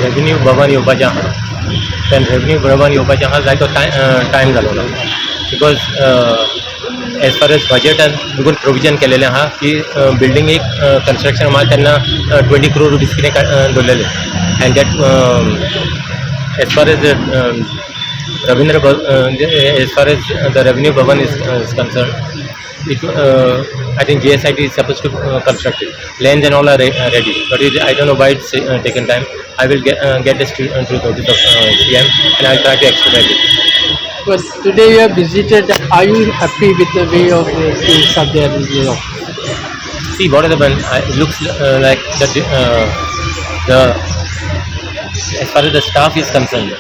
Revenue भवन येवपाचें आहा तेन्ना रेव्हेन्यू भवन येवपाचें आहा जायतो टायम जालो बिकॉज एज फार एज बजेटान देखून प्रोविजन केलेलें आहा की बिल्डिंग एक कन्स्ट्रक्शन मात तेन्ना 20 crore रुपीज कितें दवरलेलें and that as far as as far as the revenue bhavan is concerned, I think GSIT is supposed to construct it. Lands and all are ready, but I don't know why it's taken time. I will get this through notice of CM and I will try to expedite it. But today you have visited. Are you happy with the way of things up there? See, what is the one? It looks like that as far as the staff is concerned,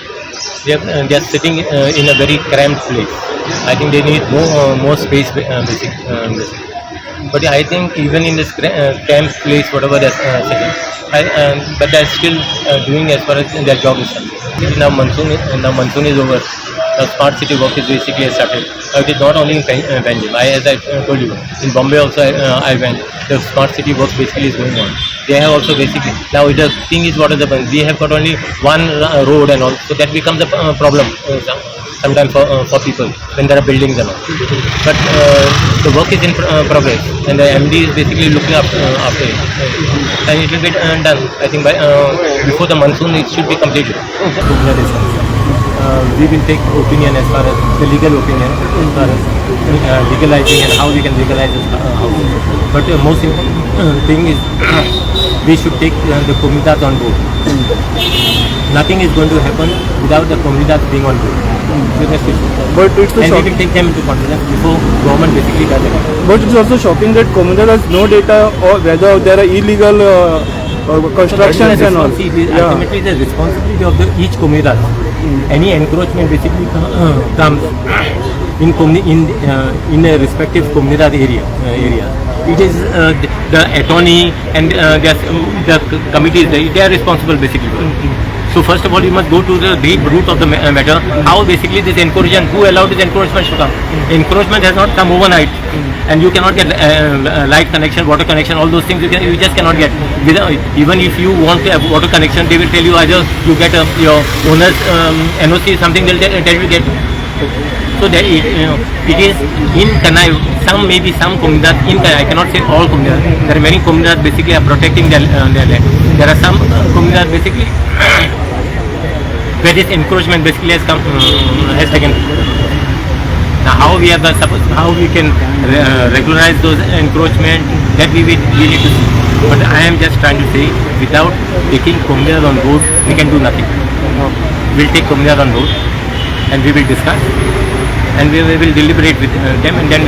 they are sitting in a very cramped place. I think they need more space, basically. But I think even in this cramped place, whatever they are sitting, but they are still doing as far as their job is concerned. Now monsoon is over. The smart city work is basically started. It is not only in Panjim. As I told you, in Bombay also I went. The smart city work basically is going on. They have also basically, now the thing is what is the point? We have got only one road and all, so that becomes a problem sometimes for people when there are buildings and all. But the work is in progress and the MD is basically looking after it, and it will get done. I think by before the monsoon it should be completed. We will take opinion as far as the legal opinion as far as legalizing and how we can legalize this house. But most important thing is we should take the comunidad on board. Nothing is going to happen without the comunidad being on board. But it's and we will take them into confidence before government basically does it. But it's also shocking that comunidad has no data or whether there are illegal constructions and all. Ultimately, the responsibility of each comunidad. Any encroachment basically comes in a respective comunidad area. It is the attorney and the committees. They are responsible basically. So first of all, you must go to the deep root of the matter. How basically this encroachment, who allowed this encroachment to come? Encroachment has not come overnight, and you cannot get light connection, water connection, all those things you just cannot get. Even if you want to have water connection, they will tell you either you get your owner's NOC, something they'll tell you get. So that it is in connive. Maybe some comunidad in connive. I cannot say all comunidad. There are many comunidad basically are protecting their land. There are some comunidad basically where this encroachment basically has taken. Now how we can regularize those encroachment, that we need to see. But I am just trying to say, without taking comunidad on board, we can do nothing. We'll take comunidad on board and we will discuss and we will deliberate with them, and then